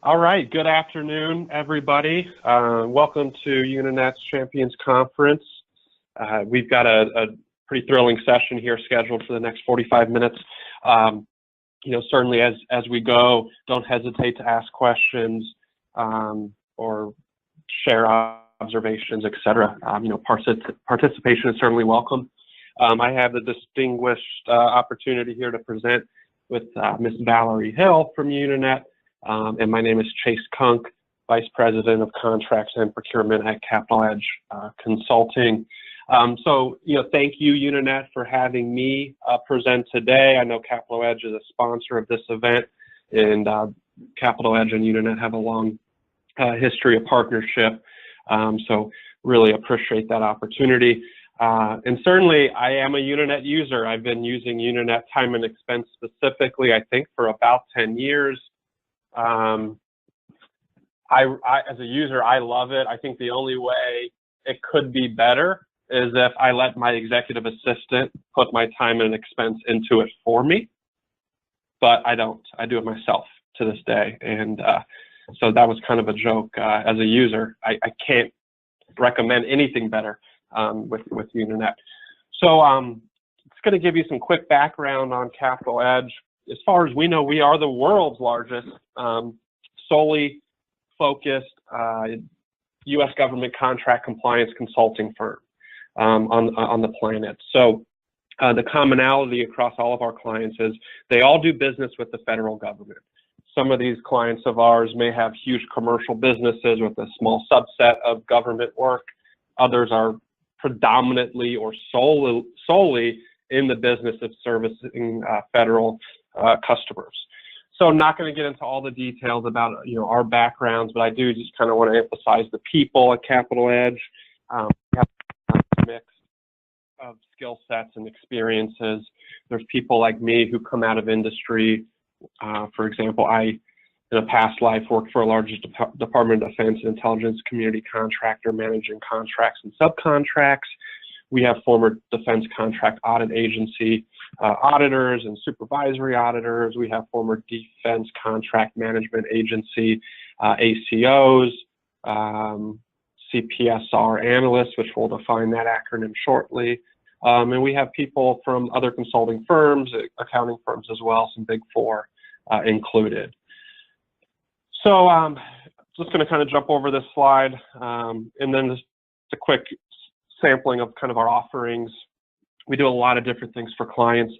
All right, good afternoon, everybody. Welcome to Unanet's Champions Conference. We've got a pretty thrilling session here scheduled for the next 45 minutes. Certainly as we go, don't hesitate to ask questions or share observations, etc. Participation is certainly welcome. I have the distinguished opportunity here to present with Ms. Valerie Hill from Unanet. And my name is Chase Kunk, Vice President of Contracts and Procurement at Capital Edge Consulting. Thank you, Unanet, for having me present today. I know Capital Edge is a sponsor of this event, and Capital Edge and Unanet have a long history of partnership. So really appreciate that opportunity. And certainly, I am a Unanet user. I've been using Unanet time and expense specifically, I think, for about 10 years. As a user, I love it. I think the only way it could be better is if I let my executive assistant put my time and expense into it for me, but I don't. I do it myself to this day. And so that was kind of a joke. As a user, I can't recommend anything better with Unanet. So it's going to give you some quick background on Capital Edge. As far as we know, we are the world's largest solely focused U.S. government contract compliance consulting firm on the planet. So the commonality across all of our clients is they all do business with the federal government. Some of these clients of ours may have huge commercial businesses with a small subset of government work. Others are predominantly or solely in the business of servicing federal customers. So I'm not going to get into all the details about our backgrounds, but I do just kind of want to emphasize the people at Capital Edge. We have a mix of skill sets and experiences. There's people like me who come out of industry. For example, I, in a past life, worked for a large Department of Defense and Intelligence community contractor managing contracts and subcontracts. We have former Defense Contract Audit Agency auditors and supervisory auditors. We have former Defense Contract Management Agency ACOs, CPSR analysts, which we'll define that acronym shortly. And we have people from other consulting firms, accounting firms as well, some Big Four included. So just going to kind of jump over this slide, and then just a quick sampling of kind of our offerings. We do a lot of different things for clients,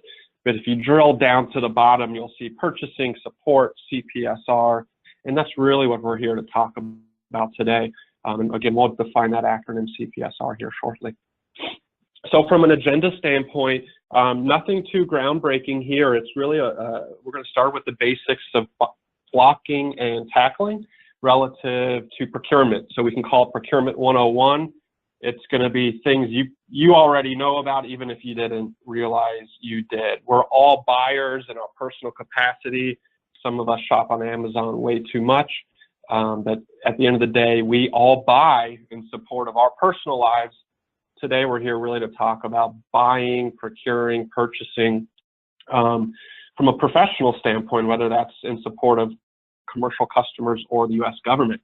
but if you drill down to the bottom, you'll see purchasing, support, CPSR, and that's really what we're here to talk about today. And again, we'll define that acronym CPSR here shortly. So from an agenda standpoint, nothing too groundbreaking here. It's really we're going to start with the basics of blocking and tackling relative to procurement. So we can call it Procurement 101. It's going to be things you already know about, even if you didn't realize you did. We're all buyers in our personal capacity. Some of us shop on Amazon way too much. But at the end of the day, we all buy in support of our personal lives. Today, we're here really to talk about buying, procuring, purchasing from a professional standpoint, whether that's in support of commercial customers or the U.S. government.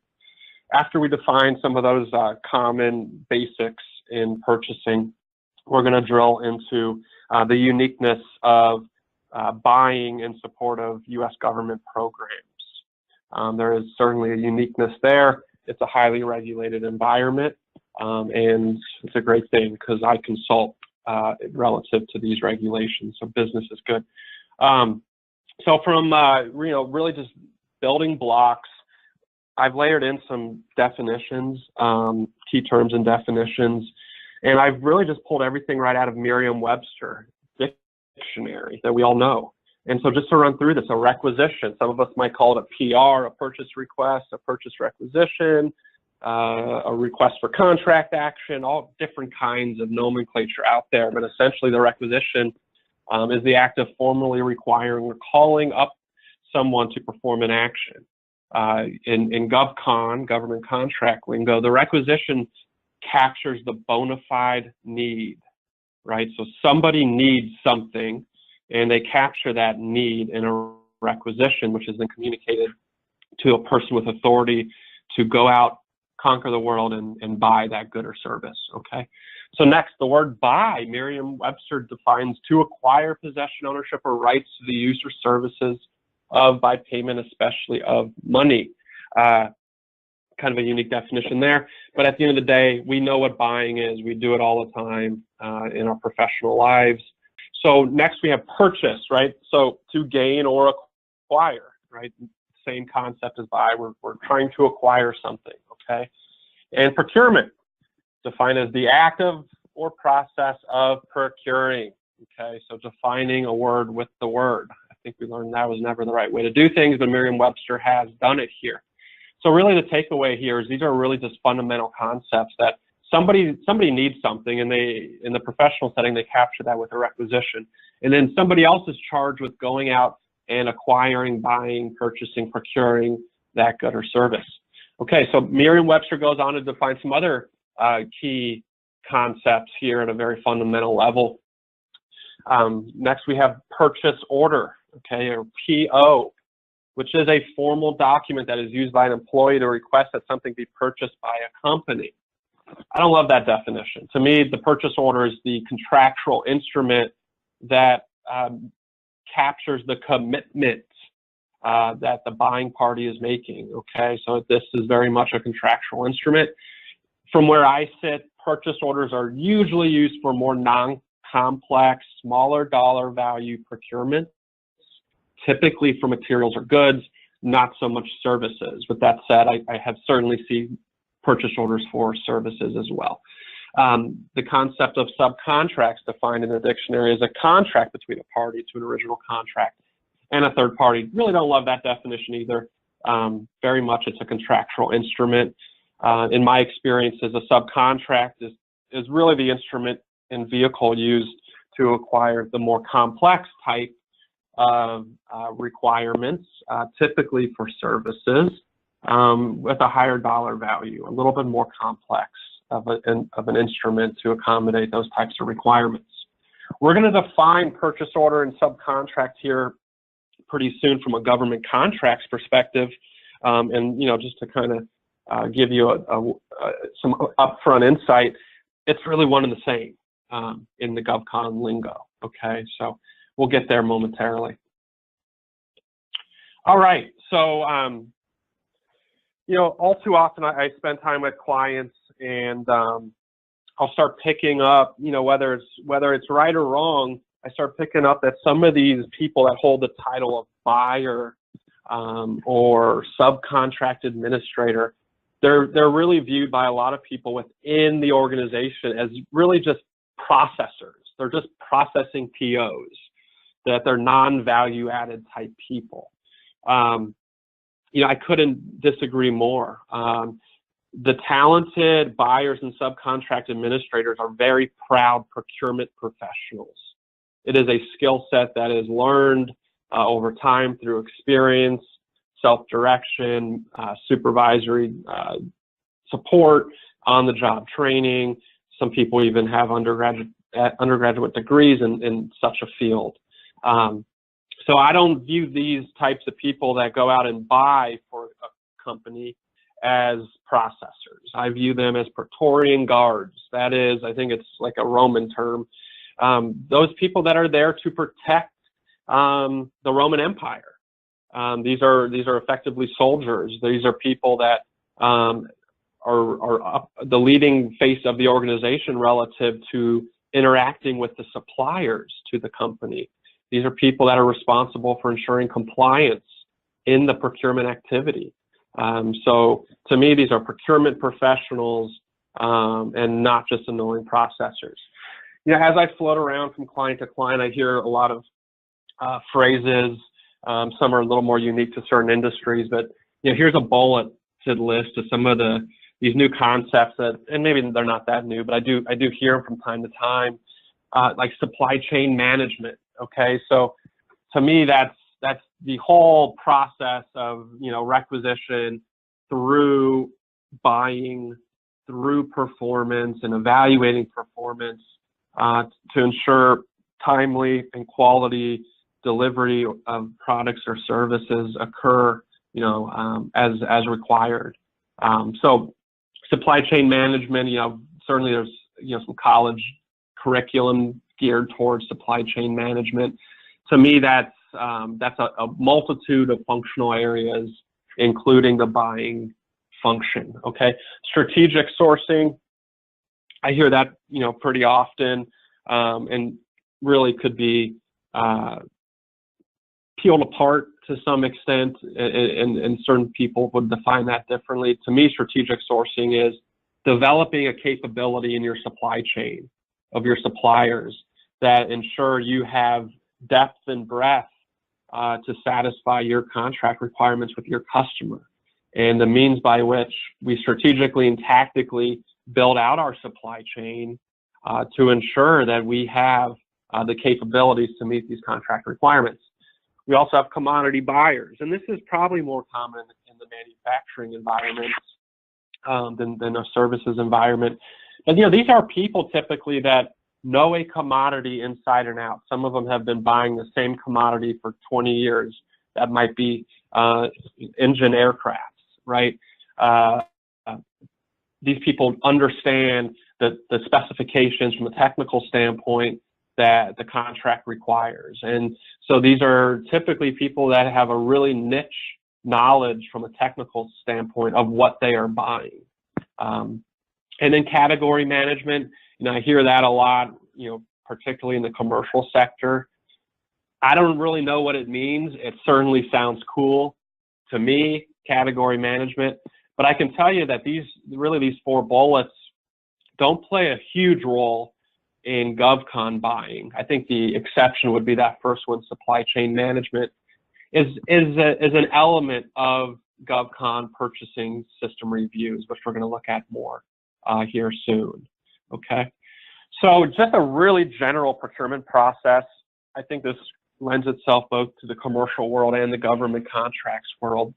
After we define some of those common basics in purchasing, we're going to drill into the uniqueness of buying in support of U.S. government programs. There is certainly a uniqueness there. It's a highly regulated environment, and it's a great thing because I consult relative to these regulations, so business is good. So from really just building blocks, I've layered in some definitions, key terms and definitions, and I've really just pulled everything right out of Merriam-Webster dictionary that we all know. And so just to run through this, a requisition, some of us might call it a PR, a purchase request, a purchase requisition, a request for contract action, all different kinds of nomenclature out there. But essentially the requisition is the act of formally requiring or calling up someone to perform an action. In GovCon, government contract lingo, the requisition captures the bona fide need, right? So somebody needs something, and they capture that need in a requisition, which is then communicated to a person with authority to go out, conquer the world, and buy that good or service, okay? So next, the word buy, Merriam-Webster defines to acquire possession, ownership, or rights to the use or services of by payment, especially of money. Kind of a unique definition there, but at the end of the day, we know what buying is. We do it all the time in our professional lives. So next we have purchase, right? So to gain or acquire, right? Same concept as buy. We're trying to acquire something, okay? And procurement, defined as the act of or process of procuring, okay? So defining a word with the word. I think we learned that was never the right way to do things, but Merriam-Webster has done it here. So really the takeaway here is these are really just fundamental concepts that somebody needs something, and in the professional setting, they capture that with a requisition. And then somebody else is charged with going out and acquiring, buying, purchasing, procuring that good or service. Okay, so Merriam-Webster goes on to define some other key concepts here at a very fundamental level. Next, we have purchase order, okay, or PO, which is a formal document that is used by an employee to request that something be purchased by a company. I don't love that definition. To me, the purchase order is the contractual instrument that captures the commitment that the buying party is making, okay? So this is very much a contractual instrument. From where I sit, purchase orders are usually used for more non-complex, smaller dollar value procurement, typically for materials or goods, not so much services. With that said, I have certainly seen purchase orders for services as well. The concept of subcontracts defined in the dictionary is a contract between a party to an original contract and a third party. Really don't love that definition either. Very much it's a contractual instrument. In my experiences, a subcontract is really the instrument and vehicle used to acquire the more complex type of requirements, typically for services, with a higher dollar value, a little bit more complex of an instrument to accommodate those types of requirements. We're going to define purchase order and subcontract here pretty soon from a government contracts perspective, and just to kind of give you some upfront insight, it's really one and the same in the GovCon lingo. Okay, so we'll get there momentarily. All right, so all too often I spend time with clients, and I'll start picking up, whether it's right or wrong, I start picking up that some of these people that hold the title of buyer or subcontract administrator, they're really viewed by a lot of people within the organization as really just processors. They're just processing POs, that they're non-value added type people. I couldn't disagree more. The talented buyers and subcontract administrators are very proud procurement professionals. It is a skill set that is learned over time through experience, self-direction, supervisory support, on-the-job training. Some people even have undergraduate degrees in such a field. So I don't view these types of people that go out and buy for a company as processors. I view them as Praetorian guards. That is, I think it's like a Roman term. Those people that are there to protect the Roman Empire. These are effectively soldiers. These are people that are the leading face of the organization relative to interacting with the suppliers to the company. These are people that are responsible for ensuring compliance in the procurement activity. So to me, these are procurement professionals and not just annoying processors. As I float around from client to client, I hear a lot of phrases. Some are a little more unique to certain industries, but here's a bulleted list of some of these new concepts that, and maybe they're not that new, but I do hear them from time to time, like supply chain management. Okay, so to me, that's the whole process of requisition through buying, through performance and evaluating performance to ensure timely and quality delivery of products or services occur as required. So supply chain management, certainly there's some college curriculum geared towards supply chain management. To me, that's a multitude of functional areas, including the buying function. Okay, strategic sourcing, I hear that pretty often, and really could be peeled apart to some extent, and certain people would define that differently. To me, strategic sourcing is developing a capability in your supply chain of your suppliers that ensure you have depth and breadth to satisfy your contract requirements with your customer, and the means by which we strategically and tactically build out our supply chain to ensure that we have the capabilities to meet these contract requirements. We also have commodity buyers, and this is probably more common in the manufacturing environment than a services environment. But these are people typically that know a commodity inside and out. Some of them have been buying the same commodity for 20 years. That might be engine aircrafts, right? These people understand the specifications from a technical standpoint that the contract requires. And so these are typically people that have a really niche knowledge from a technical standpoint of what they are buying. And then category management, I hear that a lot, particularly in the commercial sector. I don't really know what it means. It certainly sounds cool to me, category management, but I can tell you that these four bullets don't play a huge role in GovCon buying. I think the exception would be that first one, supply chain management, is an element of GovCon purchasing system reviews, which we're going to look at more here soon. Okay, so just a really general procurement process. I think this lends itself both to the commercial world and the government contracts world,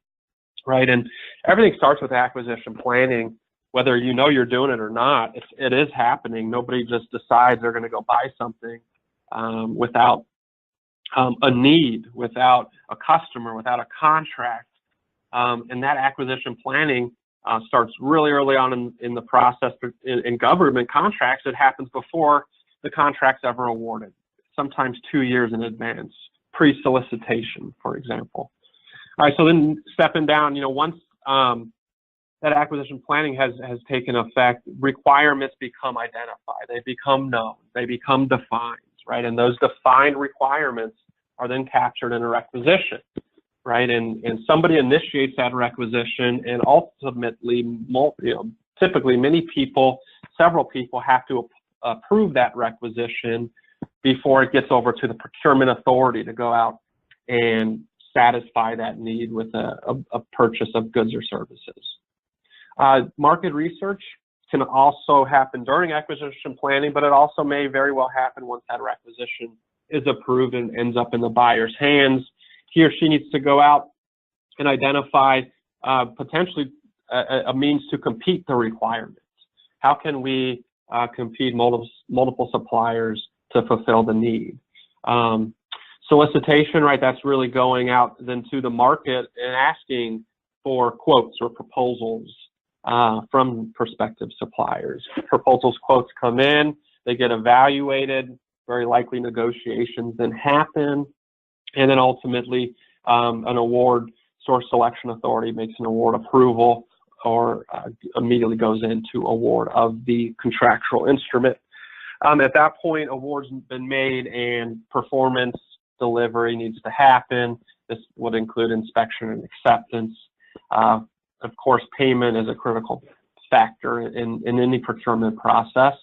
right? And everything starts with acquisition planning. Whether you're doing it or not, it is happening. Nobody just decides they're going to go buy something without a need, without a customer, without a contract. And that acquisition planning starts really early on in the process. In government contracts, it happens before the contract's ever awarded, sometimes 2 years in advance, pre-solicitation, for example. All right, so then stepping down, once that acquisition planning has taken effect, requirements become identified, they become known, they become defined, right? And those defined requirements are then captured in a requisition, right? And somebody initiates that requisition, and ultimately, typically several people have to approve that requisition before it gets over to the procurement authority to go out and satisfy that need with a purchase of goods or services. Market research can also happen during acquisition planning, but it also may very well happen once that requisition is approved and ends up in the buyer's hands. He or she needs to go out and identify potentially a means to compete the requirements. How can we compete multiple suppliers to fulfill the need? Solicitation, right, that's really going out then to the market and asking for quotes or proposals from prospective suppliers. Proposals, quotes come in, they get evaluated, very likely negotiations then happen, and then ultimately an award source selection authority makes an award approval or immediately goes into award of the contractual instrument. At that point, awards have been made and performance delivery needs to happen. This would include inspection and acceptance. Of course, payment is a critical factor in any procurement process.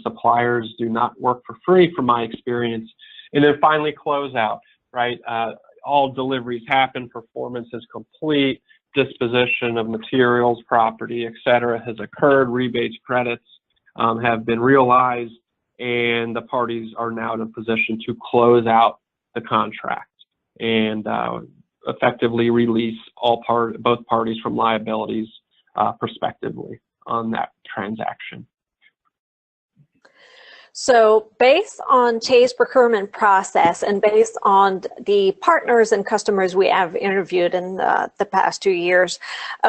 Suppliers do not work for free, from my experience. And then finally, closeout, right? All deliveries happen, performance is complete, disposition of materials, property, etc. has occurred, rebates, credits have been realized, and the parties are now in a position to close out the contract and effectively release both parties from liabilities prospectively on that transaction. So based on Chase procurement process and based on the partners and customers we have interviewed in the past 2 years,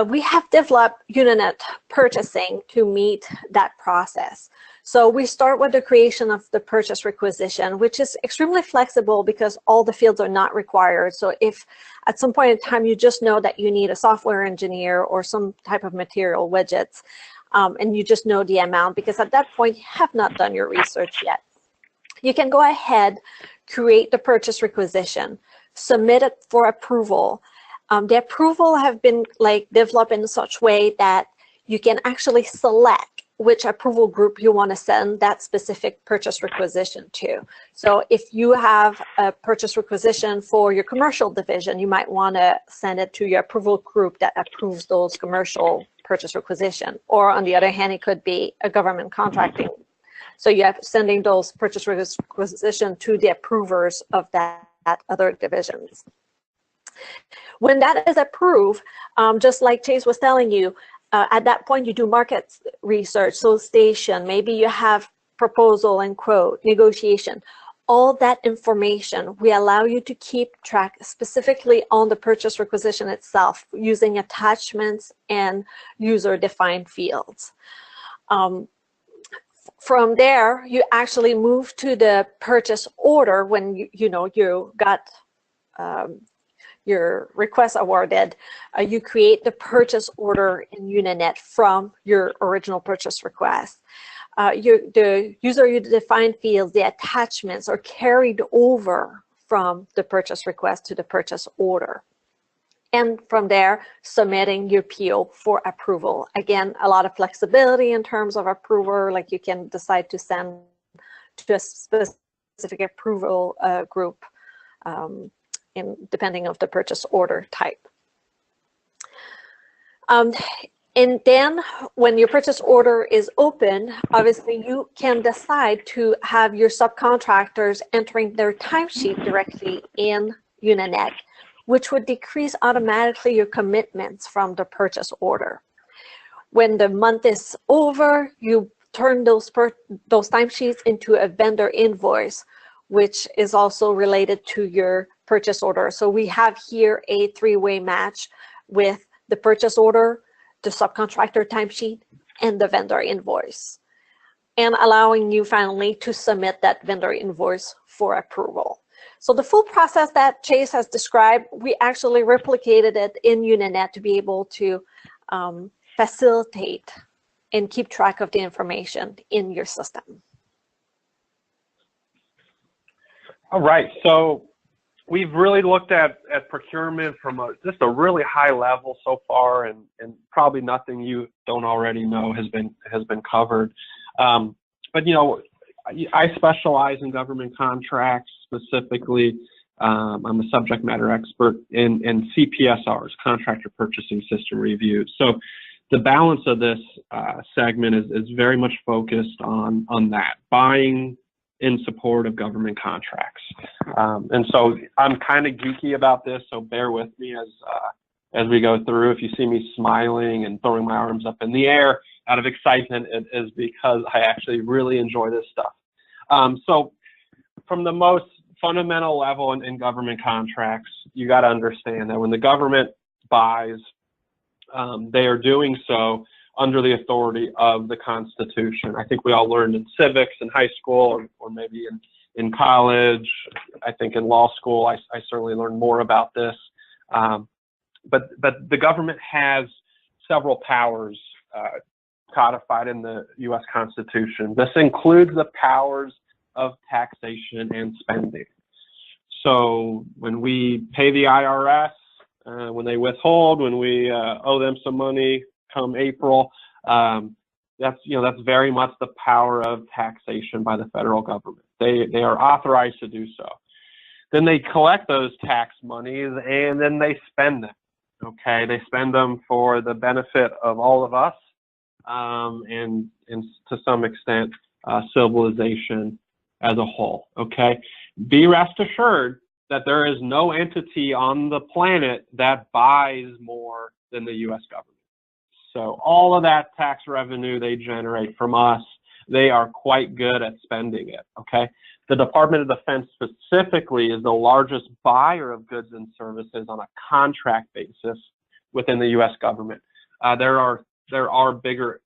we have developed Unanet purchasing to meet that process. So we start with the creation of the purchase requisition, which is extremely flexible because all the fields are not required. So if at some point in time you just know that you need a software engineer or some type of material widgets, and you just know the amount, because at that point you have not done your research yet, you can go ahead, create the purchase requisition, submit it for approval. The approval have been developed in such way that you can actually select which approval group you want to send that specific purchase requisition to. So if you have a purchase requisition for your commercial division, you might want to send it to your approval group that approves those commercial purchase requisition. Or on the other hand, it could be a government contracting. So you have sending those purchase requisition to the approvers of that other divisions. When that is approved, just like Chase was telling you, at that point, you do market research, solicitation, maybe you have proposal and quote, negotiation. All that information, we allow you to keep track specifically on the purchase requisition itself using attachments and user-defined fields. From there, you actually move to the purchase order when you got your request awarded. You create the purchase order in Unanet from your original purchase request. The user-defined fields, the attachments are carried over from the purchase request to the purchase order. And from there, submitting your PO for approval. Again, a lot of flexibility in terms of approval, like you can decide to send to a specific approval group, depending on the purchase order type. And then when your purchase order is open, obviously you can decide to have your subcontractors entering their timesheet directly in Unanet, which would decrease automatically your commitments from the purchase order. When the month is over, you turn those timesheets into a vendor invoice, which is also related to your purchase order. So we have here a three-way match with the purchase order, the subcontractor timesheet, and the vendor invoice, and allowing you finally to submit that vendor invoice for approval. So the full process that Chase has described, we actually replicated it in Unanet to be able to facilitate and keep track of the information in your system. All right, so we've really looked at procurement from just a really high level so far, and probably nothing you don't already know has been covered. But I specialize in government contracts specifically. I'm a subject matter expert in CPSRs, Contractor Purchasing System Reviews. So the balance of this segment is very much focused on that, buying in support of government contracts. And so I'm kind of geeky about this, so bear with me as we go through. If you see me smiling and throwing my arms up in the air out of excitement, it is because I actually really enjoy this stuff. So from the most fundamental level in government contracts, you got to understand that when the government buys, they are doing so under the authority of the Constitution. I think we all learned in civics in high school, or maybe in college. I think in law school, I certainly learned more about this. But the government has several powers codified in the U.S. Constitution. This includes the powers of taxation and spending. So when we pay the IRS, when they withhold, when we owe them some money come April, that's very much the power of taxation by the federal government. They are authorized to do so. Then they collect those tax monies and then they spend them. Okay, they spend them for the benefit of all of us, and to some extent civilization as a whole. Okay, be rest assured that there is no entity on the planet that buys more than the U.S. government. So all of that tax revenue they generate from us, they are quite good at spending it, okay? The Department of Defense specifically is the largest buyer of goods and services on a contract basis within the U.S. government. There are bigger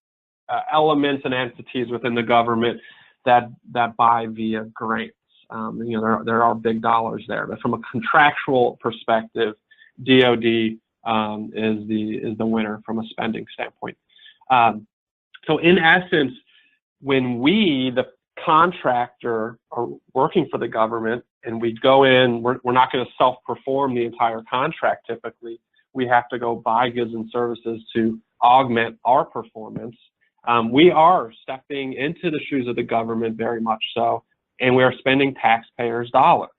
elements and entities within the government that buy via grants. There are big dollars there, but from a contractual perspective, DoD is the winner from a spending standpoint. So in essence, when we, the contractor, are working for the government and we go in, we're not going to self-perform the entire contract typically. We have to go buy goods and services to augment our performance. We are stepping into the shoes of the government very much so, and we are spending taxpayers' dollars.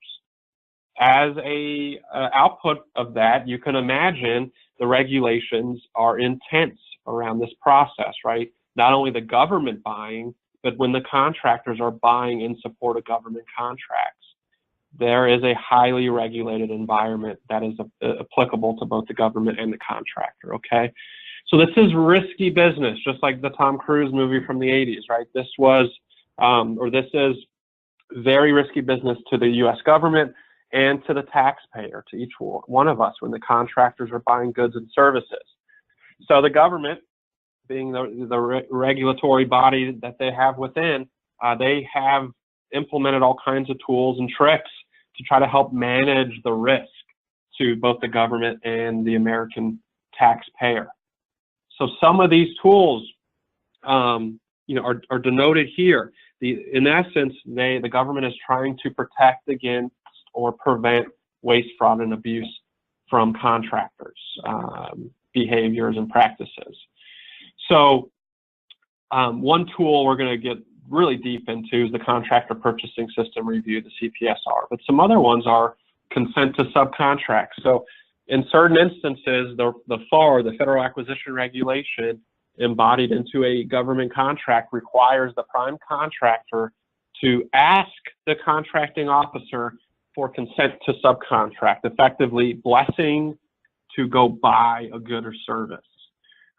As a output of that, you can imagine the regulations are intense around this process, right? Not only the government buying, but when the contractors are buying in support of government contracts, there is a highly regulated environment that is applicable to both the government and the contractor, okay? So this is risky business, just like the Tom Cruise movie from the 80s, right? This is very risky business to the U.S. government and to the taxpayer, to each one of us when the contractors are buying goods and services. So the government, being the regulatory body that they have within, they have implemented all kinds of tools and tricks to try to help manage the risk to both the government and the American taxpayer. So some of these tools, are denoted here. In essence, the government is trying to protect against or prevent waste, fraud, and abuse from contractors' behaviors and practices. So one tool we're going to get really deep into is the Contractor Purchasing System Review, the CPSR. But some other ones are consent to subcontracts. So in certain instances, the FAR, the Federal Acquisition Regulation, embodied into a government contract, requires the prime contractor to ask the contracting officer for consent to subcontract, effectively blessing to go buy a good or service.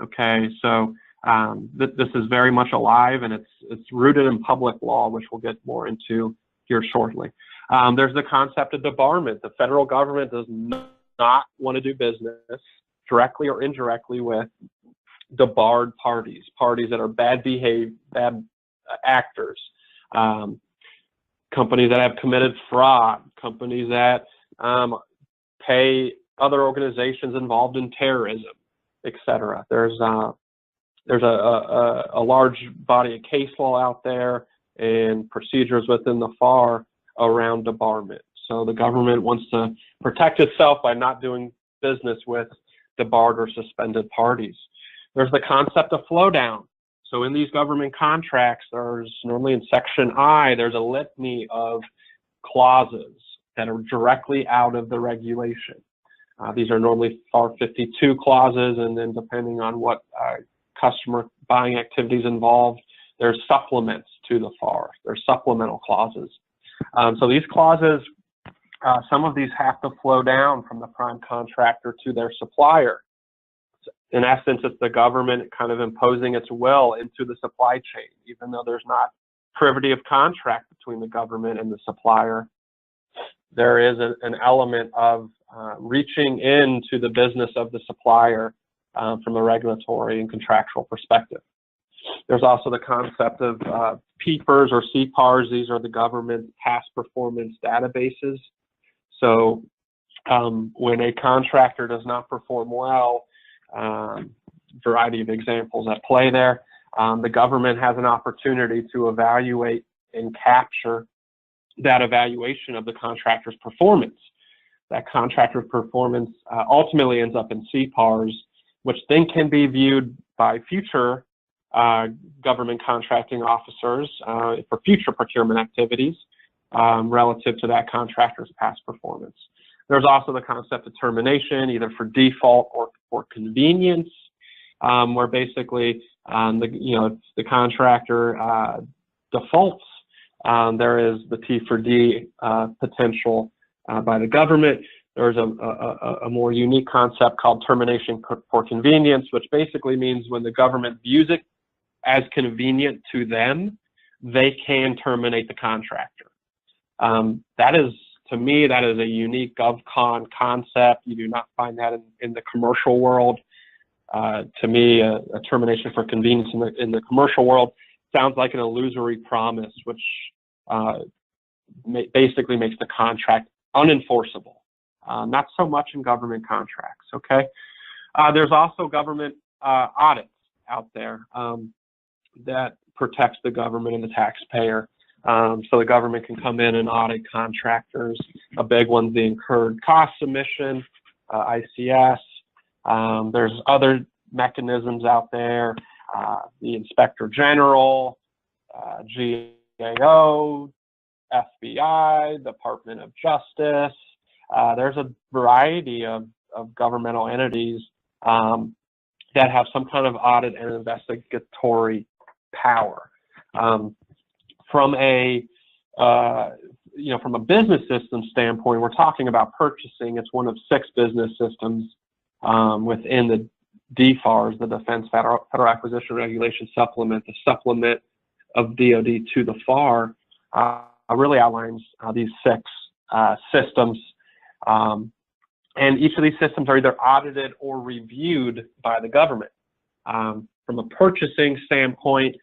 Okay, so this is very much alive, and it's rooted in public law, which we'll get more into here shortly. There's the concept of debarment. The federal government does not want to do business directly or indirectly with debarred parties that are bad actors, companies that have committed fraud, companies that pay other organizations involved in terrorism, etc. There's a large body of case law out there and procedures within the FAR around debarment. So the government wants to protect itself by not doing business with debarred or suspended parties. There's the concept of flow down. So in these government contracts, there's normally in Section I, there's a litany of clauses that are directly out of the regulation. These are normally FAR 52 clauses, and then depending on what customer buying activities involved, there's supplements to the FAR. There's supplemental clauses. So these clauses, some of these have to flow down from the prime contractor to their supplier. In essence, it's the government kind of imposing its will into the supply chain, even though there's not privity of contract between the government and the supplier. There is an element of reaching into the business of the supplier from a regulatory and contractual perspective. There's also the concept of PPERs or CPARs. These are the government past performance databases. So when a contractor does not perform well, variety of examples at play there, the government has an opportunity to evaluate and capture that evaluation of the contractor's performance. That contractor's performance ultimately ends up in CPARs, which then can be viewed by future government contracting officers for future procurement activities relative to that contractor's past performance. There's also the concept of termination, either for default or for convenience, where basically the contractor defaults. There is the T for D potential by the government. There's a more unique concept called termination for convenience, which basically means when the government views it as convenient to them, they can terminate the contractor. That is, to me, that is a unique GovCon concept. You do not find that in the commercial world. To me, a termination for convenience in the commercial world sounds like an illusory promise, which basically makes the contract unenforceable. Not so much in government contracts, okay? There's also government audits out there that protects the government and the taxpayer. So the government can come in and audit contractors. A big one's the incurred cost submission, ICS. There's other mechanisms out there, the Inspector General, GAO, FBI, Department of Justice. There's a variety of governmental entities that have some kind of audit and investigatory power. From a from a business system standpoint, we're talking about purchasing. It's one of 6 business systems within the DFARS, the Defense Federal Acquisition Regulation Supplement. The supplement of DoD to the FAR really outlines these 6 systems. And each of these systems are either audited or reviewed by the government. From a purchasing standpoint,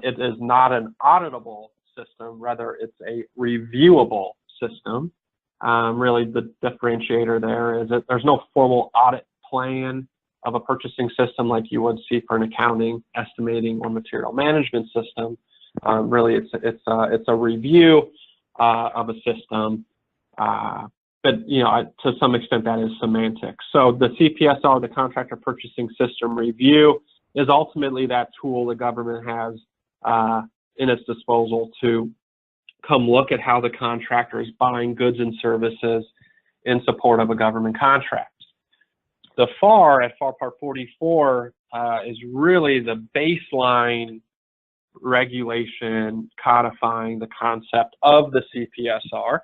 it is not an auditable system, rather it's a reviewable system. Really the differentiator there is that there's no formal audit plan of a purchasing system like you would see for an accounting, estimating, or material management system. Really it's a review of a system. But to some extent that is semantics. So the CPSR, the Contractor Purchasing System Review, is ultimately that tool the government has in its disposal to come look at how the contractor is buying goods and services in support of a government contract. The FAR at FAR Part 44 is really the baseline regulation codifying the concept of the CPSR.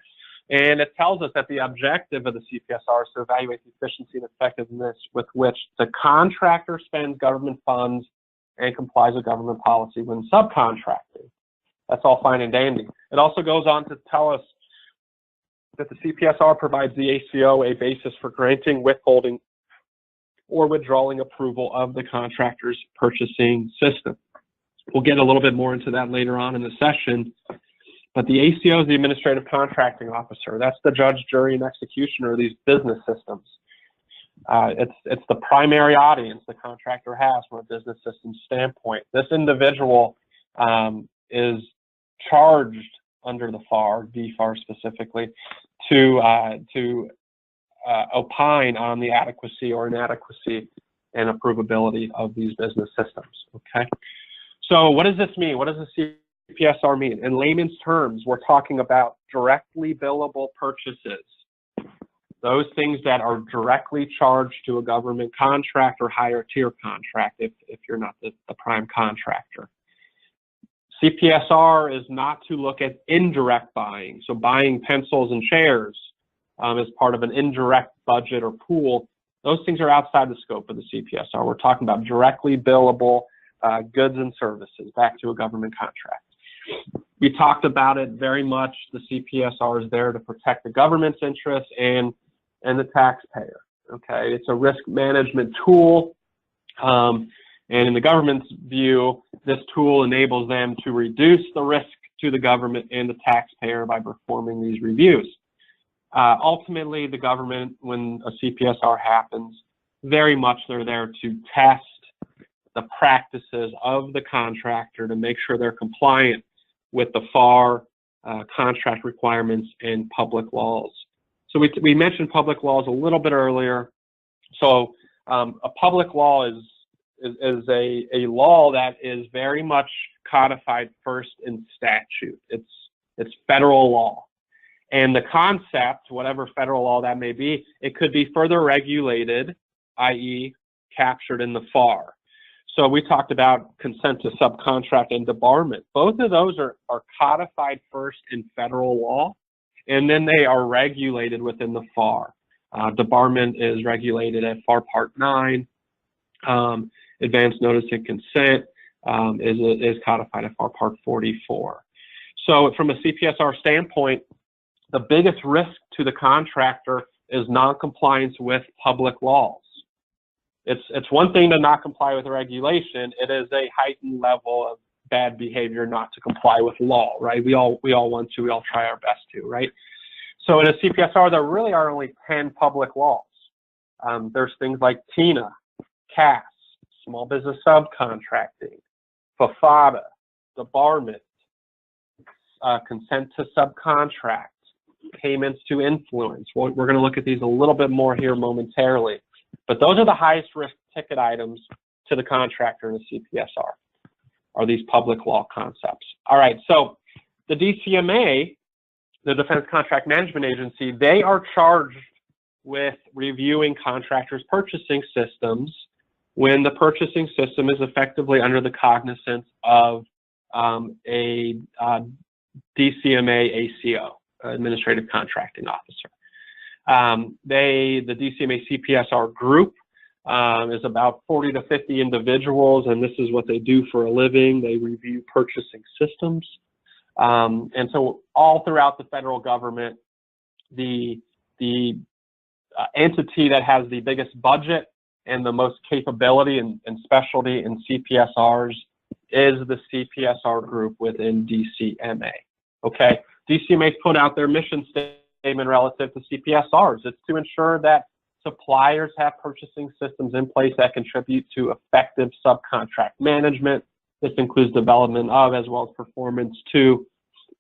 And it tells us that the objective of the CPSR is to evaluate the efficiency and effectiveness with which the contractor spends government funds and complies with government policy when subcontracting. That's all fine and dandy. It also goes on to tell us that the CPSR provides the ACO a basis for granting, withholding, or withdrawing approval of the contractor's purchasing system. We'll get a little bit more into that later on in the session. But the ACO is the Administrative Contracting Officer. That's the judge, jury, and executioner of these business systems. It's the primary audience the contractor has from a business system standpoint. This individual is charged under the FAR, DFAR specifically, to opine on the adequacy or inadequacy and approvability of these business systems. Okay. So what does this mean? What does the CPSR mean? In layman's terms, we're talking about directly billable purchases. Those things that are directly charged to a government contract or higher tier contract if you're not the prime contractor. CPSR is not to look at indirect buying. So buying pencils and chairs as part of an indirect budget or pool. Those things are outside the scope of the CPSR. We're talking about directly billable goods and services back to a government contract. We talked about it very much. The CPSR is there to protect the government's interests and the taxpayer. Okay, it's a risk management tool, and in the government's view, this tool enables them to reduce the risk to the government and the taxpayer by performing these reviews. Ultimately, the government, when a CPSR happens, very much they're there to test the practices of the contractor to make sure they're compliant with the FAR contract requirements and public laws. So we mentioned public laws a little bit earlier. So a public law is a law that is very much codified first in statute. It's federal law. And the concept, whatever federal law that may be, it could be further regulated, i.e. captured in the FAR. So we talked about consent to subcontract and debarment. Both of those are codified first in federal law, and then they are regulated within the FAR. Debarment is regulated at FAR Part 9. Advance notice and consent is codified FR Part 44. So from a CPSR standpoint, the biggest risk to the contractor is non-compliance with public laws. It's one thing to not comply with regulation. It is a heightened level of bad behavior not to comply with law, right? We all want to. We all try our best to, right? So in a CPSR, there really are only 10 public laws. There's things like TINA, CAS, small business subcontracting, FFATA, debarment, consent to subcontract, payments to influence. We're going to look at these a little bit more here momentarily. But those are the highest risk ticket items to the contractor in the CPSR, are these public law concepts. All right, so the DCMA, the Defense Contract Management Agency, they are charged with reviewing contractors' purchasing systems when the purchasing system is effectively under the cognizance of a DCMA ACO, Administrative Contracting Officer. The DCMA CPSR group is about 40 to 50 individuals, and this is what they do for a living. They review purchasing systems. And so all throughout the federal government, the entity that has the biggest budget and the most capability and specialty in CPSRs is the CPSR group within DCMA. Okay, DCMA's put out their mission statement relative to CPSRs. It's to ensure that suppliers have purchasing systems in place that contribute to effective subcontract management. This includes development of, as well as performance to,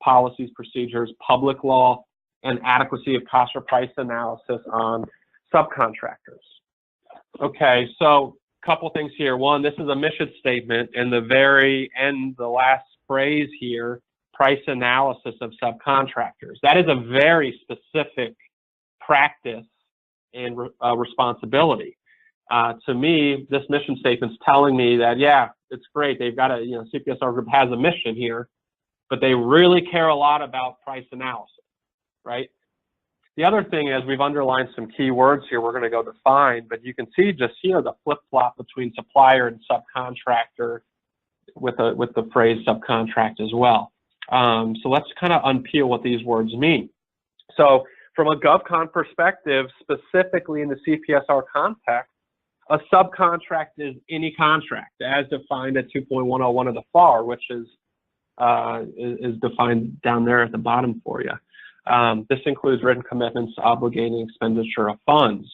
policies, procedures, public law, and adequacy of cost or price analysis on subcontractors. Okay, so a couple things here. One, this is a mission statement, and the very end, the last phrase here, price analysis of subcontractors. That is a very specific practice and responsibility. To me, this mission statement's telling me that, yeah, it's great. They've got CPSR group has a mission here, but they really care a lot about price analysis, right? The other thing is we've underlined some key words here. We're going to go define, but you can see just here the flip-flop between supplier and subcontractor with the phrase subcontract as well. So let's kind of unpeel what these words mean. So from a GovCon perspective, specifically in the CPSR context, a subcontract is any contract as defined at 2.101 of the FAR, which is defined down there at the bottom for you. This includes written commitments obligating expenditure of funds,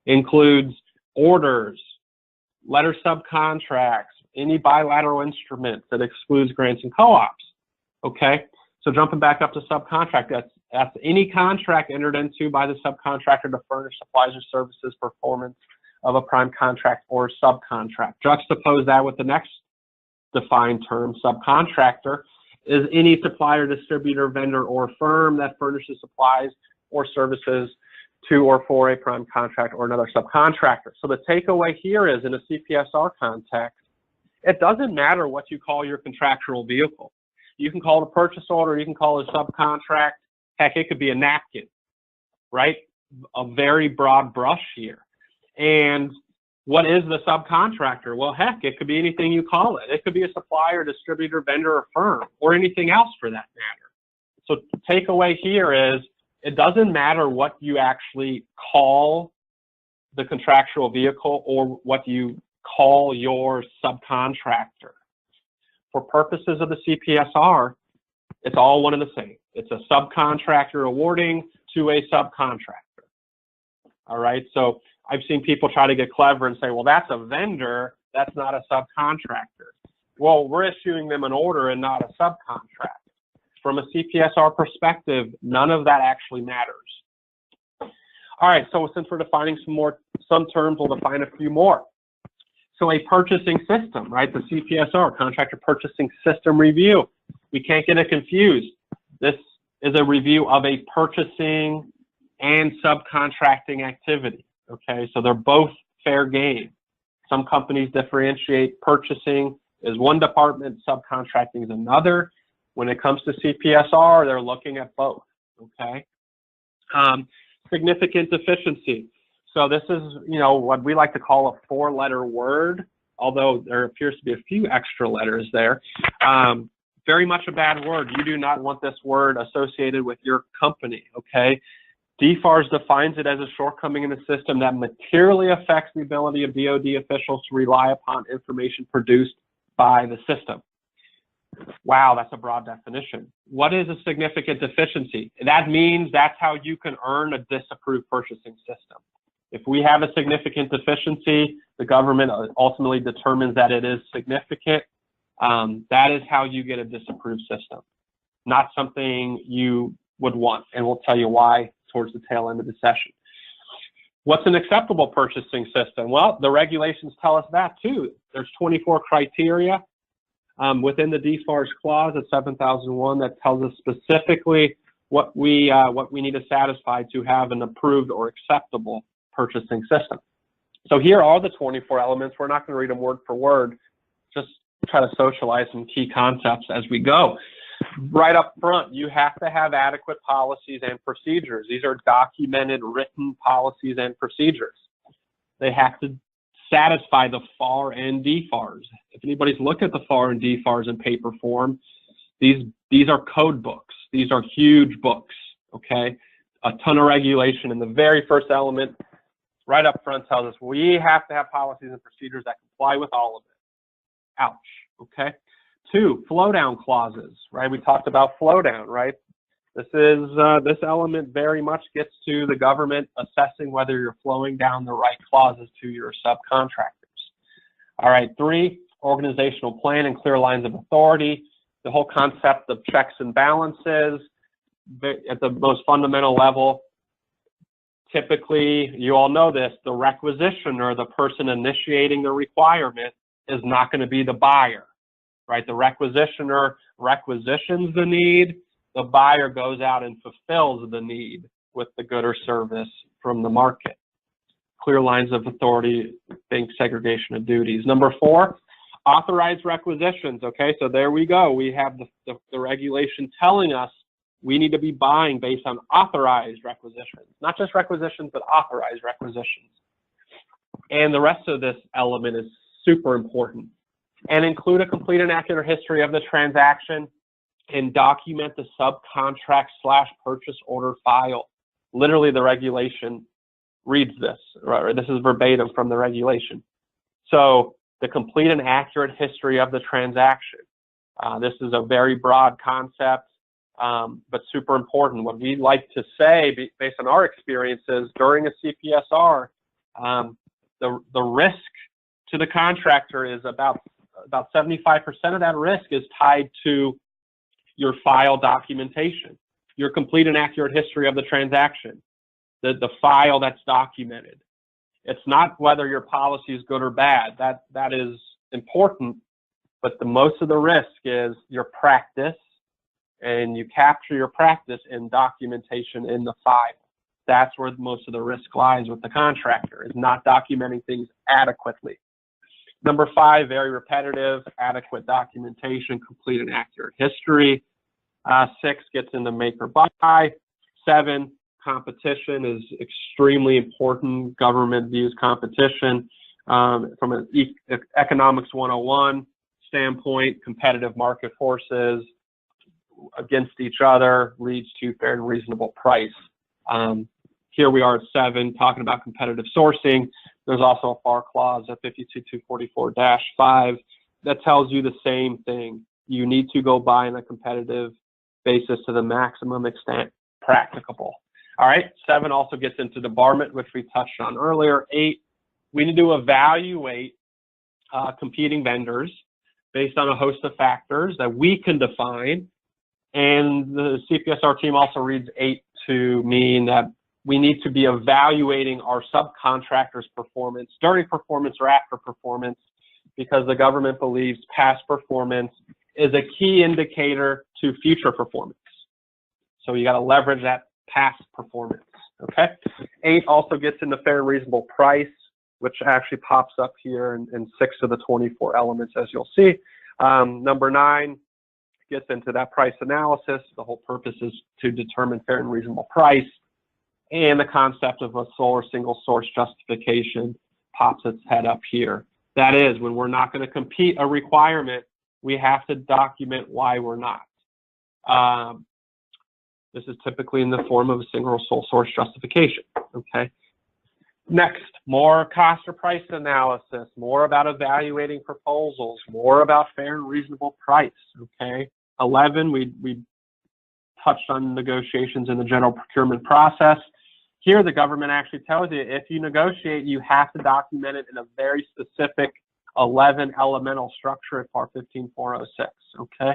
includes orders, letter subcontracts, any bilateral instruments that excludes grants and co-ops. Okay, so jumping back up to subcontract, that's any contract entered into by the subcontractor to furnish supplies or services performance of a prime contract or subcontract. Juxtapose that with the next defined term, subcontractor, is any supplier, distributor, vendor, or firm that furnishes supplies or services to or for a prime contract or another subcontractor. So the takeaway here is, in a CPSR context, it doesn't matter what you call your contractual vehicle. You can call it a purchase order, you can call it a subcontract, heck, it could be a napkin, right? A very broad brush here. And what is the subcontractor? Well, heck, it could be anything you call it. It could be a supplier, distributor, vendor, or firm, or anything else for that matter. So the takeaway here is, it doesn't matter what you actually call the contractual vehicle or what you call your subcontractor. For purposes of the CPSR, it's all one and the same. It's a subcontractor awarding to a subcontractor. All right, so I've seen people try to get clever and say, well, that's a vendor, that's not a subcontractor. Well, we're issuing them an order and not a subcontract. From a CPSR perspective, none of that actually matters. All right, so since we're defining some terms, we'll define a few more. So a purchasing system, right? The CPSR, Contractor Purchasing System Review. We can't get it confused. This is a review of a purchasing and subcontracting activity, okay? So they're both fair game. Some companies differentiate purchasing as one department, subcontracting is another. When it comes to CPSR, they're looking at both, okay? Significant deficiency. So this is, what we like to call a four-letter word. although there appears to be a few extra letters there. Very much a bad word. You do not want this word associated with your company, okay? DFARS defines it as a shortcoming in the system that materially affects the ability of DoD officials to rely upon information produced by the system. Wow, that's a broad definition. What is a significant deficiency? That means that's how you can earn a disapproved purchasing system. If we have a significant deficiency, the government ultimately determines that it is significant. That is how you get a disapproved system. Not something you would want, and we'll tell you why towards the tail end of the session. What's an acceptable purchasing system? Well, the regulations tell us that too. There's 24 criteria within the DFARS clause at 7001 that tells us specifically what we need to satisfy to have an approved or acceptable purchasing system. So here are the 24 elements. We're not going to read them word for word, just try to socialize some key concepts as we go. Right up front, you have to have adequate policies and procedures. These are documented, written policies and procedures. They have to satisfy the FAR and DFARS. If anybody's looked at the FAR and DFARS in paper form, these are code books. These are huge books, okay? A ton of regulation. And the very first element right up front tells us we have to have policies and procedures that comply with all of it. Ouch, okay? 2, flow down clauses, right? We talked about flow down, right? This element very much gets to the government assessing whether you're flowing down the right clauses to your subcontractors. All right, 3, organizational plan and clear lines of authority. The whole concept of checks and balances at the most fundamental level. Typically, you all know this, the requisitioner, the person initiating the requirement, is not going to be the buyer. Right, the requisitioner requisitions the need, the buyer goes out and fulfills the need with the good or service from the market. Clear lines of authority, think segregation of duties. Number 4, authorized requisitions. Okay, so there we go. We have the regulation telling us we need to be buying based on authorized requisitions, not just requisitions, but authorized requisitions. And the rest of this element is super important. And include a complete and accurate history of the transaction and document the subcontract/purchase order file. Literally, the regulation reads this, right? This is verbatim from the regulation. So the complete and accurate history of the transaction. This is a very broad concept, but super important. What we like to say, based on our experiences during a CPSR, the risk to the contractor is about 75% of that risk is tied to your file documentation, your complete and accurate history of the transaction, the file that's documented. It's not whether your policy is good or bad. That is important, but the most of the risk is your practice, and you capture your practice in documentation in the file. That's where most of the risk lies with the contractor, is not documenting things adequately. Number 5, very repetitive, adequate documentation, complete and accurate history. 6 gets into make or buy. 7, competition is extremely important. Government views competition from an economics 101 standpoint. Competitive market forces against each other leads to fair and reasonable price. Here we are at 7, talking about competitive sourcing. There's also a FAR clause at 52244-5 that tells you the same thing. You need to go buy on a competitive basis to the maximum extent practicable. All right, 7 also gets into debarment, which we touched on earlier. 8, we need to evaluate competing vendors based on a host of factors that we can define. And the CPSR team also reads 8 to mean that we need to be evaluating our subcontractors' performance during performance or after performance, because the government believes past performance is a key indicator to future performance. So you got to leverage that past performance, okay? 8 also gets into fair and reasonable price, which actually pops up here in 6 of the 24 elements, as you'll see. Number 9 gets into that price analysis. The whole purpose is to determine fair and reasonable price. And the concept of a sole or single source justification pops its head up here. That is, when we're not going to compete a requirement, we have to document why we're not. This is typically in the form of a single sole source justification, okay? Next, more cost or price analysis, more about evaluating proposals, more about fair and reasonable price, okay? 11, we touched on negotiations in the general procurement process. Here, the government actually tells you if you negotiate, you have to document it in a very specific 11 elemental structure at FAR 15406, okay?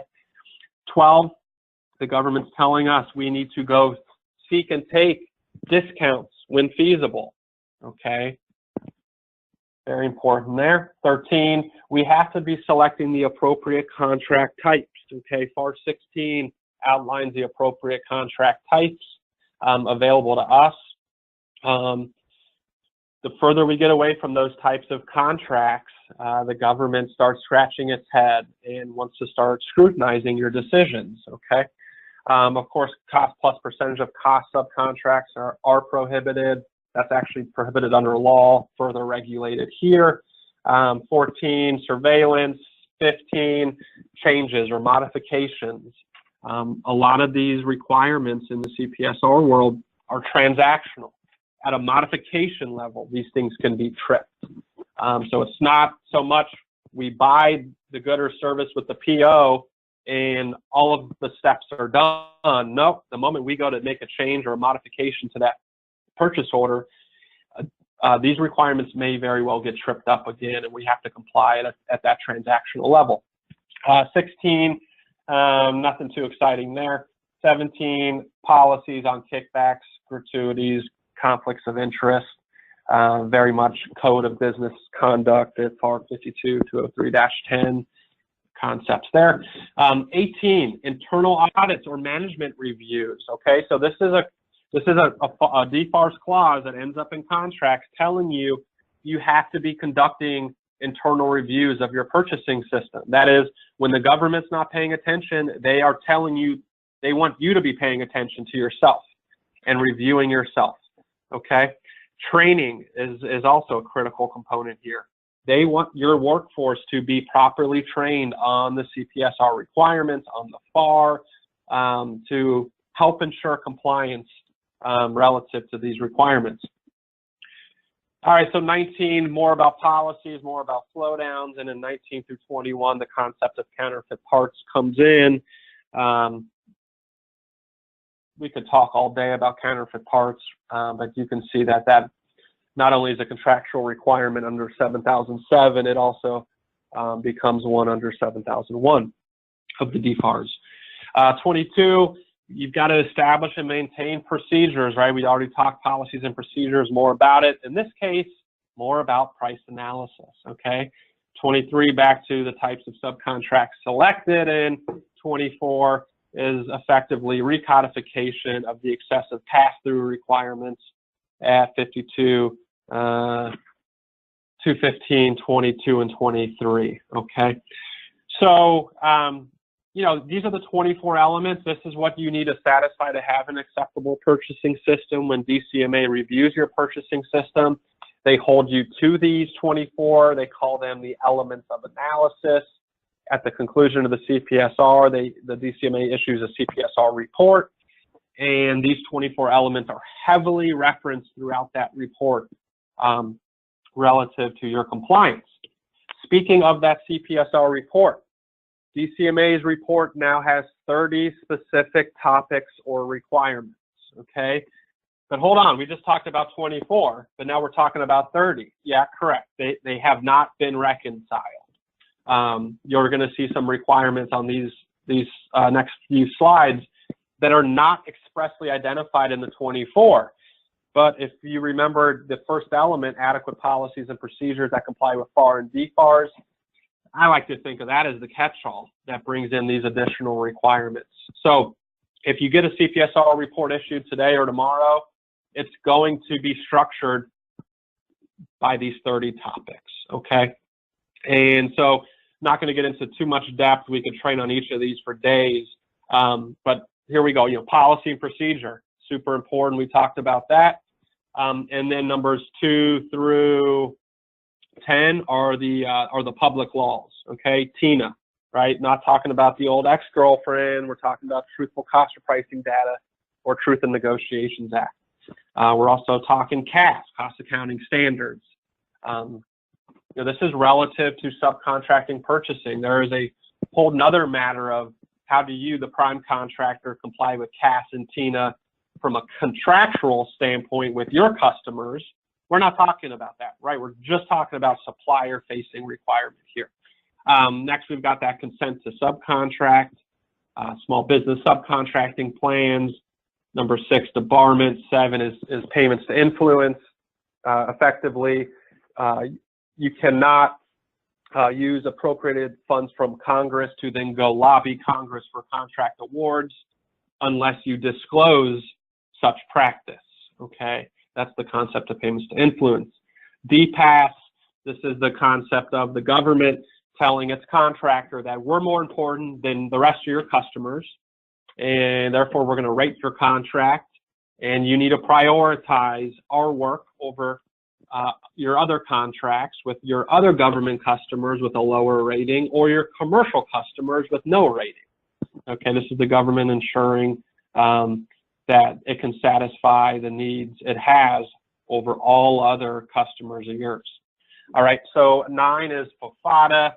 12, the government's telling us we need to go seek and take discounts when feasible, okay? Very important there. 13, we have to be selecting the appropriate contract types, okay? FAR 16 outlines the appropriate contract types available to us. The further we get away from those types of contracts, the government starts scratching its head and wants to start scrutinizing your decisions, okay? Of course, cost plus percentage of cost subcontracts are prohibited. That's actually prohibited under law, further regulated here. 14, surveillance. 15, changes or modifications. A lot of these requirements in the CPSR world are transactional. At a modification level, these things can be tripped. So it's not so much we buy the good or service with the PO and all of the steps are done. No, the moment we go to make a change or a modification to that purchase order, these requirements may very well get tripped up again, and we have to comply at that transactional level. 16, nothing too exciting there. 17, policies on kickbacks, gratuities, conflicts of interest, very much code of business conduct at FAR 52-203-10 concepts there. 18, internal audits or management reviews. Okay, so this is a DFARS clause that ends up in contracts telling you you have to be conducting internal reviews of your purchasing system. That is, when the government's not paying attention, they are telling you they want you to be paying attention to yourself and reviewing yourself. Okay, training is also a critical component here. They want your workforce to be properly trained on the CPSR requirements, on the FAR, to help ensure compliance relative to these requirements. All right, so 19, more about policies, more about slowdowns, and in 19 through 21, the concept of counterfeit parts comes in. We could talk all day about counterfeit parts, but you can see that that not only is a contractual requirement under 7007, it also becomes one under 7001 of the DFARS. 22, you've got to establish and maintain procedures, right? We already talked policies and procedures, more about it. In this case, more about price analysis, okay? 23, back to the types of subcontracts selected, and 24 is effectively recodification of the excessive pass-through requirements at 52, 215, 22, and 23, okay? So, you know, these are the 24 elements. This is what you need to satisfy to have an acceptable purchasing system. When DCMA reviews your purchasing system, they hold you to these 24. They call them the elements of analysis. At the conclusion of the CPSR, the DCMA issues a CPSR report, and these 24 elements are heavily referenced throughout that report relative to your compliance. Speaking of that CPSR report, DCMA's report now has 30 specific topics or requirements, okay? But hold on, we just talked about 24, but now we're talking about 30. Yeah, correct. They have not been reconciled. You're going to see some requirements on these next few slides that are not expressly identified in the 24. But if you remember the first element, adequate policies and procedures that comply with FAR and DFARS, I like to think of that as the catch-all that brings in these additional requirements. So if you get a CPSR report issued today or tomorrow, it's going to be structured by these 30 topics, okay? And so not going to get into too much depth. We could train on each of these for days. But here we go, you know, policy and procedure, super important. We talked about that. And then numbers 2 through 10 are the public laws, okay? TINA, right? Not talking about the old ex-girlfriend. We're talking about truthful cost of pricing data or Truth in Negotiations Act. We're also talking CAS, cost accounting standards. This is relative to subcontracting purchasing. There is a whole nother matter of how do you, the prime contractor, comply with CAS and TINA from a contractual standpoint with your customers. We're not talking about that, right? We're just talking about supplier-facing requirements here. Next, we've got that consent to subcontract, small business subcontracting plans. Number 6, debarment. 7 is payments to influence. Effectively, you cannot use appropriated funds from Congress to then go lobby Congress for contract awards unless you disclose such practice, okay? That's the concept of payments to influence. DPAS, this is the concept of the government telling its contractor that we're more important than the rest of your customers, and therefore we're going to rate your contract, and you need to prioritize our work over your other contracts with your other government customers with a lower rating or your commercial customers with no rating. Okay, this is the government ensuring that it can satisfy the needs it has over all other customers of yours. All right, so 9 is FOFATA.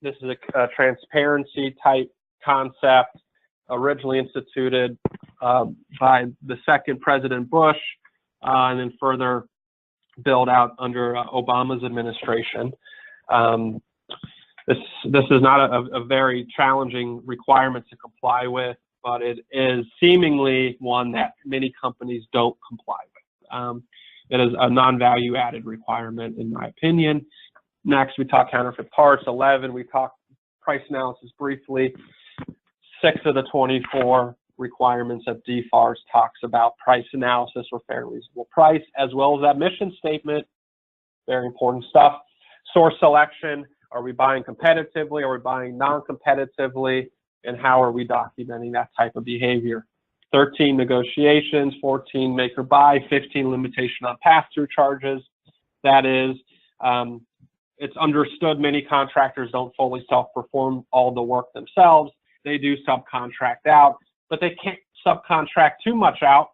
This is a transparency type concept originally instituted by the second President Bush and then further built out under Obama's administration. This is not a very challenging requirement to comply with, but it is seemingly one that many companies don't comply with. It is a non-value added requirement, in my opinion. Next, we talk counterfeit parts. 11, we talk price analysis briefly. 6 of the 24 requirements of DFARS talks about price analysis or fair and reasonable price, as well as that mission statement. Very important stuff. Source selection. Are we buying competitively? Are we buying non-competitively? And how are we documenting that type of behavior? 13, negotiations. 14, make or buy. 15, limitation on pass-through charges. That is, it's understood many contractors don't fully self-perform all the work themselves. They do subcontract out, but they can't subcontract too much out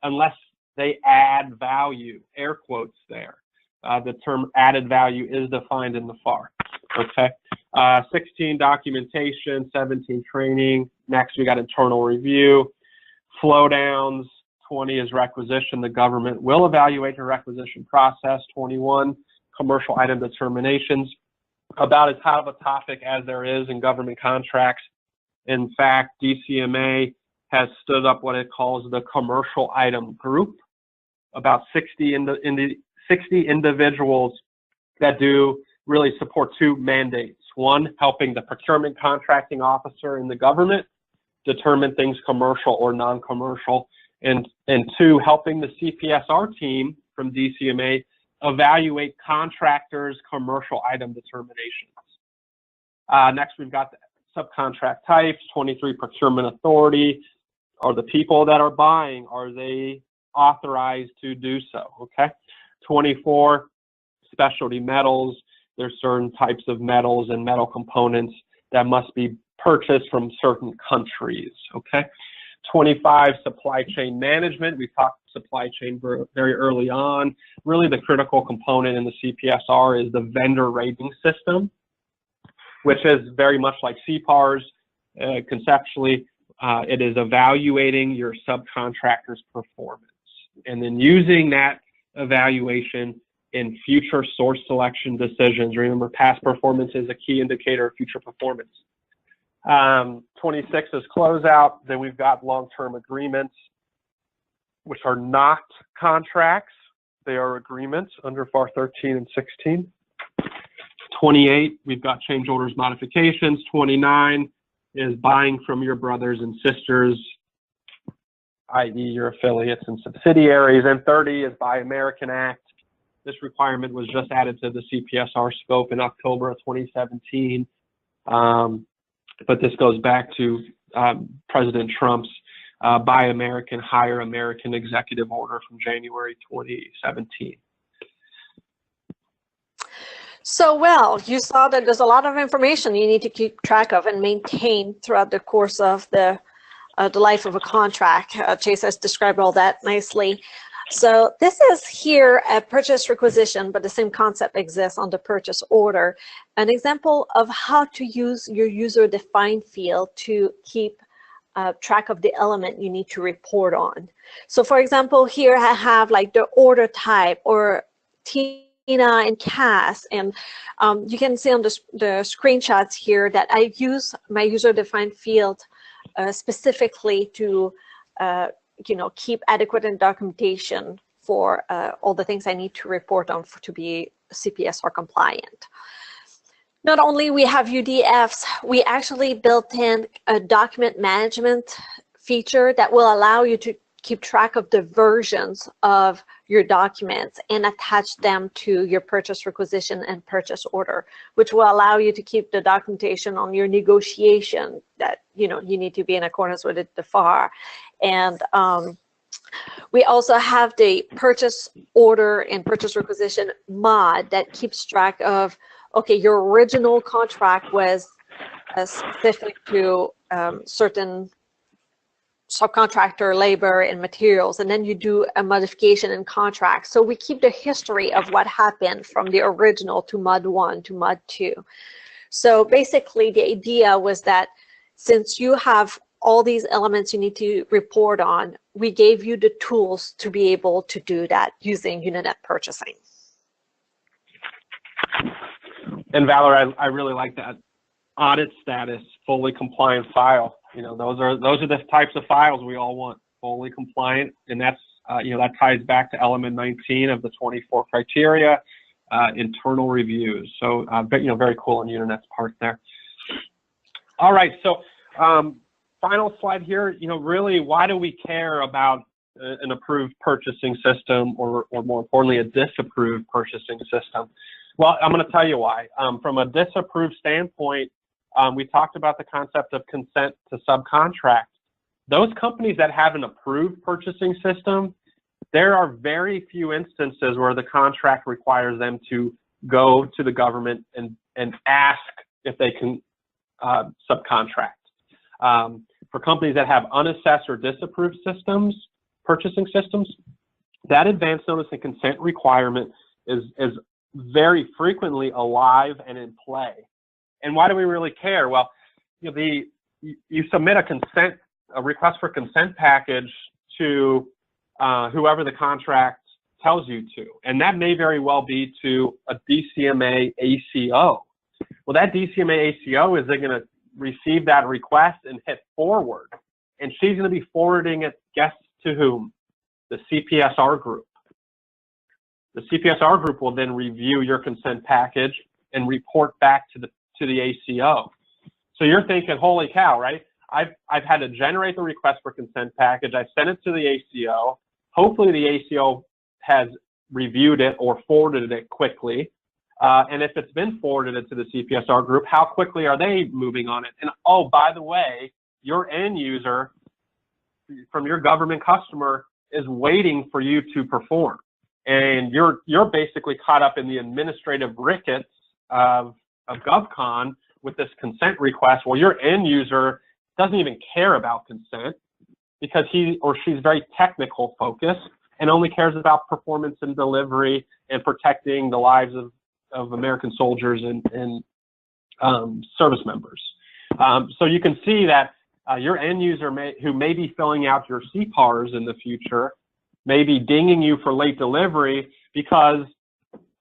unless they add value, air quotes there. The term added value is defined in the FAR, okay? 16, documentation. 17, training. Next, we got internal review. Flow downs. 20 is requisition. The government will evaluate the requisition process. 21, commercial item determinations. About as hot of a topic as there is in government contracts. In fact, DCMA has stood up what it calls the commercial item group, about 60 individuals that do really support 2 mandates. 1, helping the procurement contracting officer in the government determine things commercial or non-commercial, and 2, helping the CPSR team from DCMA evaluate contractors' commercial item determinations. Next, we've got the subcontract types. 23, procurement authority. Are the people that are buying, are they authorized to do so? Okay. 24, specialty metals. There's certain types of metals and metal components that must be purchased from certain countries. Okay. 25, supply chain management. We talked supply chain very early on. Really the critical component in the CPSR is the vendor rating system, which is very much like CPARS. Conceptually, it is evaluating your subcontractor's performance and then using that evaluation in future source selection decisions. Remember, past performance is a key indicator of future performance. 26 is closeout. Then we've got long-term agreements, which are not contracts. They are agreements under FAR 13 and 16. 28, we've got change orders modifications. 29 is buying from your brothers and sisters, i.e. your affiliates and subsidiaries. And 30 is Buy American Act. This requirement was just added to the CPSR scope in October of 2017. But this goes back to President Trump's Buy American, Hire American executive order from January 2017. So, well, you saw that there's a lot of information you need to keep track of and maintain throughout the course of the life of a contract. Chase has described all that nicely. So this is here a purchase requisition, but the same concept exists on the purchase order. An example of how to use your user-defined field to keep track of the element you need to report on. So for example, here I have like the order type or Tina and Cass, and you can see on the screenshots here that I use my user-defined field specifically to keep adequate documentation for all the things I need to report on to be CPSR compliant. Not only we have UDFs, we actually built in a document management feature that will allow you to keep track of the versions of your documents and attach them to your purchase requisition and purchase order, which will allow you to keep the documentation on your negotiation that you need to be in accordance with the FAR. And we also have the purchase order and purchase requisition mod that keeps track of, okay, your original contract was specific to certain subcontractor labor and materials, and then you do a modification in contract. So we keep the history of what happened from the original to mod 1 to mod 2. So basically the idea was that since you have all these elements you need to report on, we gave you the tools to be able to do that using Unanet purchasing. And Valerie, I really like that audit status, fully compliant file. Those are the types of files we all want, fully compliant, and that's that ties back to element 19 of the 24 criteria, internal reviews. So very cool on Unanet's part there. All right, so final slide here. Really, why do we care about an approved purchasing system, or more importantly, a disapproved purchasing system? Well, I'm going to tell you why. From a disapproved standpoint, we talked about the concept of consent to subcontract. Those companies that have an approved purchasing system, there are very few instances where the contract requires them to go to the government and ask if they can subcontract. For companies that have unassessed or disapproved systems, purchasing systems, that advance notice and consent requirement is very frequently alive and in play. And why do we really care? Well, you submit a request for consent package to whoever the contract tells you to, and that may very well be to a DCMA ACO. Well, that DCMA ACO is going to receive that request and hit forward, and she's going to be forwarding it, guess to whom? The CPSR group. The CPSR group will then review your consent package and report back to the ACO. So you're thinking, holy cow, right? I've had to generate the request for consent package. I sent it to the ACO. Hopefully the ACO has reviewed it or forwarded it quickly. And if it's been forwarded to the CPSR group, how quickly are they moving on it? And oh, by the way, your end user from your government customer is waiting for you to perform. And you're basically caught up in the administrative rickets of GovCon with this consent request. Well, your end user doesn't even care about consent because he or she's very technical focused and only cares about performance and delivery and protecting the lives of American soldiers and service members. So you can see that your end user who may be filling out your CPARs in the future may be dinging you for late delivery because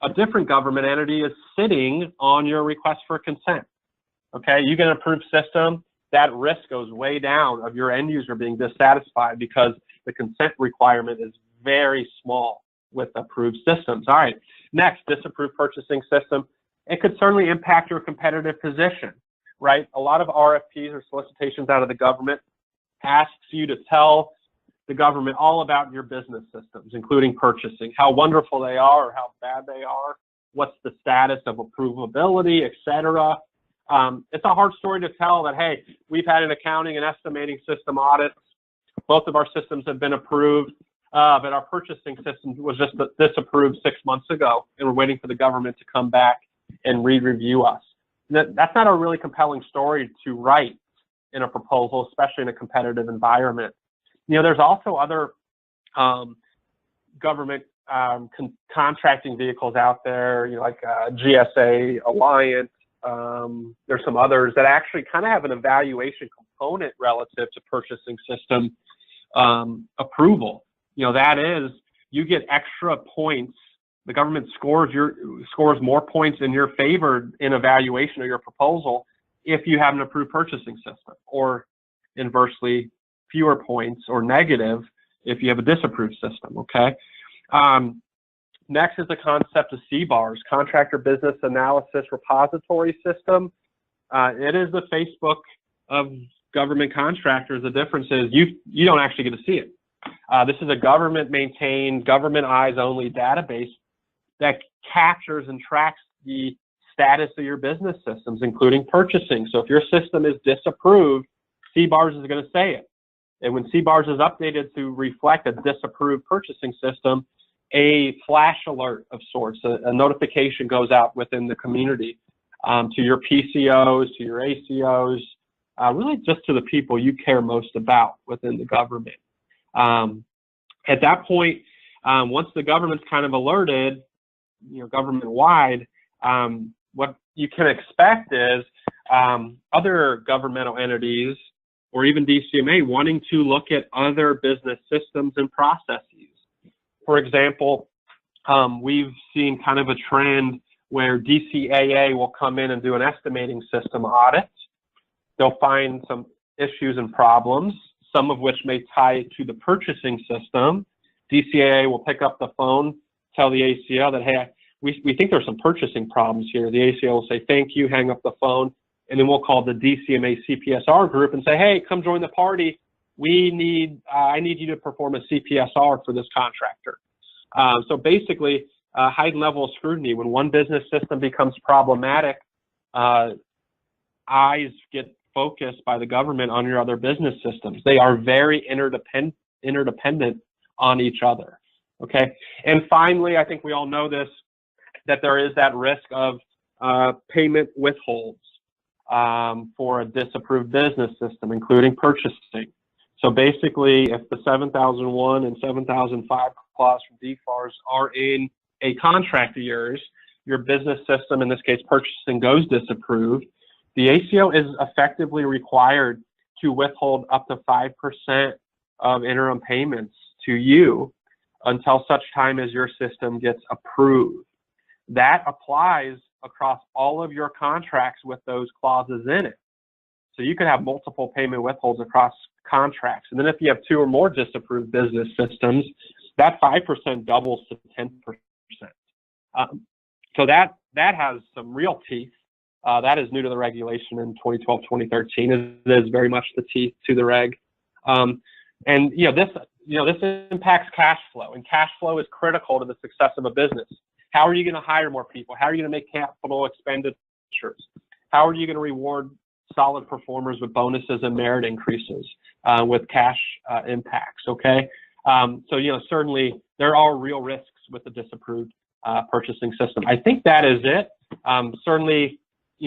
a different government entity is sitting on your request for consent. Okay, you get an approved system, that risk goes way down of your end user being dissatisfied because the consent requirement is very small with approved systems. All right, next, disapproved purchasing system. It could certainly impact your competitive position, right? A lot of RFPs or solicitations out of the government asks you to tell the government all about your business systems, including purchasing, how wonderful they are or how bad they are, what's the status of approvability, etc. It's a hard story to tell that, hey, we've had an accounting and estimating system audits. Both of our systems have been approved, but our purchasing system was just disapproved 6 months ago, and we're waiting for the government to come back and re-review us. That's not a really compelling story to write in a proposal, especially in a competitive environment. There's also other government contracting vehicles out there, like GSA, Alliant. There's some others that actually kind of have an evaluation component relative to purchasing system approval. That is, you get extra points. The government scores more points in your favor in evaluation of your proposal if you have an approved purchasing system, or inversely, fewer points or negative if you have a disapproved system. Okay. Next is the concept of CBARS, Contractor Business Analysis Repository System. It is the Facebook of government contractors. The difference is you don't actually get to see it. This is a government-maintained, government eyes-only database that captures and tracks the status of your business systems, including purchasing. So if your system is disapproved, CBARS is going to say it. And when CBARS is updated to reflect a disapproved purchasing system, a flash alert of sorts, a notification goes out within the community to your PCOs, to your ACOs, really just to the people you care most about within the government. At that point, once the government's kind of alerted, government-wide, what you can expect is other governmental entities or even DCMA wanting to look at other business systems and processes. For example, we've seen kind of a trend where DCAA will come in and do an estimating system audit. They'll find some issues and problems, some of which may tie to the purchasing system. DCAA will pick up the phone, tell the ACO that, hey, we think there's some purchasing problems here. The ACO will say, thank you, hang up the phone, and then we'll call the DCMA CPSR group and say, hey, come join the party. I need you to perform a CPSR for this contractor. So basically, heightened level of scrutiny. When one business system becomes problematic, eyes get focused by the government on your other business systems. They are very interdependent on each other. Okay. And finally, I think we all know this, that there is that risk of payment withholds for a disapproved business system, including purchasing. So basically, if the 7001 and 7005 clause from DFARS are in a contract of yours, your business system, in this case purchasing, goes disapproved, the ACO is effectively required to withhold up to 5% of interim payments to you until such time as your system gets approved. That applies across all of your contracts with those clauses in it. So you could have multiple payment withholds across contracts. And then if you have 2 or more disapproved business systems, that 5% doubles to 10%. So that has some real teeth. That is new to the regulation in 2012, 2013. It is very much the teeth to the reg. And this impacts cash flow, and cash flow is critical to the success of a business. How are you going to hire more people? How are you going to make capital expenditures? How are you going to reward solid performers with bonuses and merit increases with cash impacts? Okay, so certainly there are real risks with the disapproved purchasing system. I think that is it. Certainly,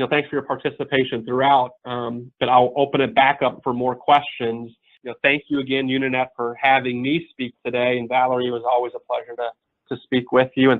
thanks for your participation throughout. But I'll open it back up for more questions. Thank you again, Unanet, for having me speak today. And Valerie, it was always a pleasure to speak with you. And